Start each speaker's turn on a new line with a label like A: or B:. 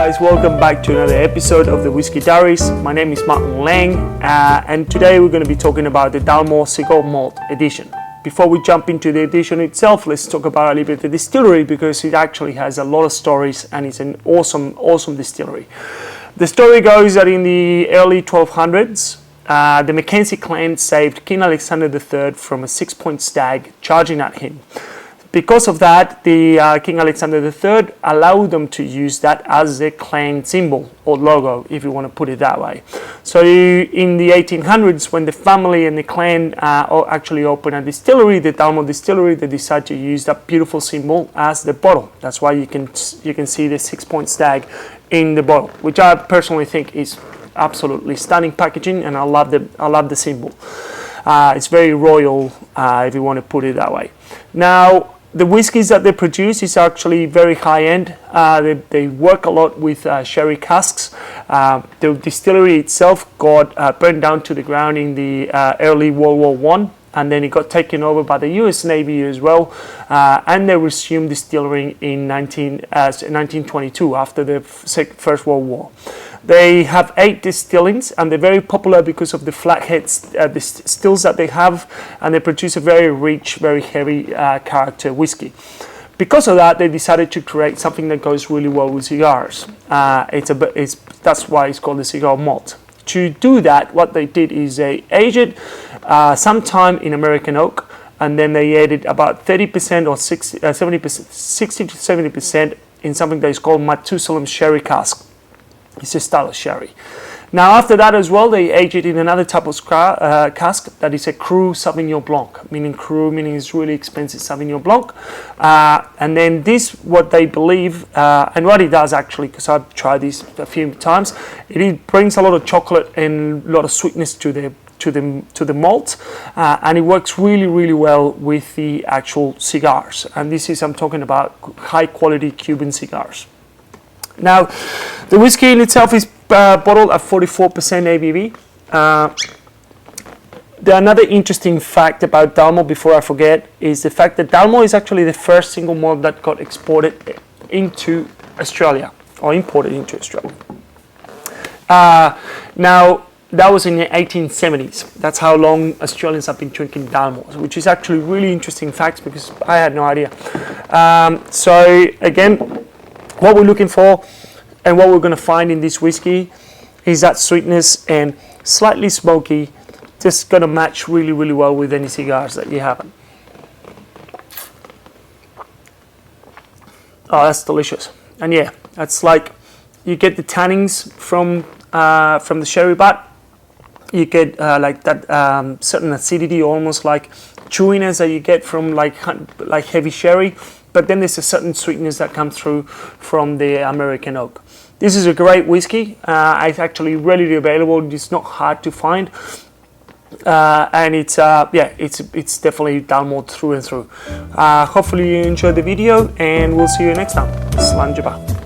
A: guys, welcome back to another episode of the Whiskey Diaries. My name is Martin Lang, and today we're going to be talking about the Dalmore Cigar Malt edition. Before we jump into the edition itself, let's talk about a little bit the distillery, because it actually has a lot of stories and it's an awesome distillery. The story goes that in the early 1200s, the Mackenzie clan saved King Alexander III from a 6-point stag charging at him. Because of that, the King Alexander III allowed them to use that as their clan symbol or logo, if you want to put it that way. So in the 1800s, when the family and the clan actually opened a distillery, the Dalmore distillery, they decided to use that beautiful symbol as the bottle. That's why you can see the 6-point stag in the bottle, which I personally think is absolutely stunning packaging, and I love the symbol. It's very royal, if you want to put it that way. Now, the whiskies that they produce is actually very high-end. They work a lot with sherry casks. The distillery itself got burned down to the ground in the early World War I, and then it got taken over by the US Navy as well, and they resumed distilling in 1922 after the First World War. They have 8 distillings, and they're very popular because of the flatheads, the stills that they have, and they produce a very rich, very heavy character whiskey. Because of that, they decided to create something that goes really well with cigars. That's why it's called the cigar malt. To do that, what they did is they aged it sometime in American oak, and then they added about 30% or 60 to 70% in something that is called Matusalem sherry cask. It's a style of sherry. Now, after that as well, they age it in another type of cask that is a Cru Sauvignon Blanc, meaning it's really expensive Sauvignon Blanc. And then this, what they believe, and what it does actually, because I've tried this a few times, it brings a lot of chocolate and a lot of sweetness to the malt, and it works really well with the actual cigars. And this is, I'm talking about high quality Cuban cigars. Now, the whiskey in itself is bottled at 44% ABV. Another interesting fact about Dalmore, before I forget, is the fact that Dalmore is actually the first single malt that got exported into Australia, or imported into Australia. Now, that was in the 1870s. That's how long Australians have been drinking Dalmore, which is actually really interesting facts because I had no idea. So again, what we're looking for and what we're going to find in this whiskey is that sweetness and slightly smoky, just going to match really well with any cigars that you have. Oh, that's delicious. And yeah, that's like, you get the tannins from the sherry butt. You get like that certain acidity, almost like chewiness that you get from like heavy sherry. But then there's a certain sweetness that comes through from the American oak. This is a great whiskey. It's actually readily available. It's not hard to find, and it's definitely Dalmore through and through. Hopefully you enjoyed the video, and we'll see you next time. Slanjaba.